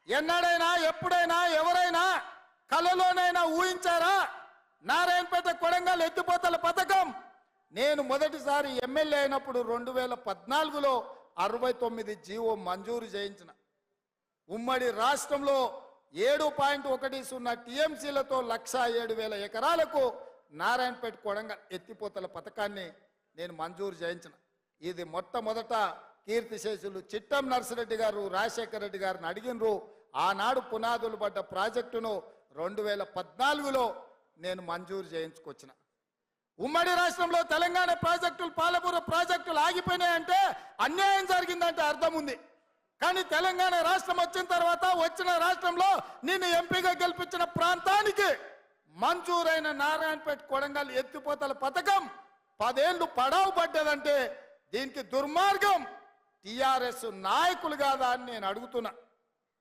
ఎన్నడైనా ఎప్పుడైనా ఎవరైనా కలలోనైనా ఊహించారా నారాయణపేట కొడంగల్ ఎత్తిపోతల పథకం? నేను మొదటిసారి ఎమ్మెల్యే అయినప్పుడు 2014లో 69 జీవో మంజూరు చేయించిన. ఉమ్మడి రాష్ట్రంలో 7.10 టీఎంసీలతో 107,000 ఎకరాలకు నారాయణపేట కొడంగల్ ఎత్తిపోతల పథకాన్ని నేను మంజూరు చేయించిన. ఇది మొట్టమొదట కీర్తిశేషులు చిట్టం నర్సిరెడ్డి గారు రాజశేఖర రెడ్డి గారిని అడిగినరు. ఆనాడు పునాదులు పడ్డ ప్రాజెక్టును 2014లో నేను మంజూరు చేయించుకొచ్చిన. ఉమ్మడి రాష్ట్రంలో తెలంగాణ ప్రాజెక్టులు పాలమూరు ప్రాజెక్టులు ఆగిపోయినాయంటే అన్యాయం జరిగిందంటే అర్థం ఉంది. కానీ తెలంగాణ రాష్ట్రం వచ్చిన తర్వాత వచ్చిన రాష్ట్రంలో నిన్ను ఎంపీగా గెలిపించిన ప్రాంతానికి మంజూరైన నారాయణపేట కొడంగల్ ఎత్తిపోతల పథకం 10 ఏళ్లు పడావు పడ్డదంటే దీనికి దుర్మార్గం టిఆర్ఎస్ నాయకులు కాదా అని నేను అడుగుతున్నా.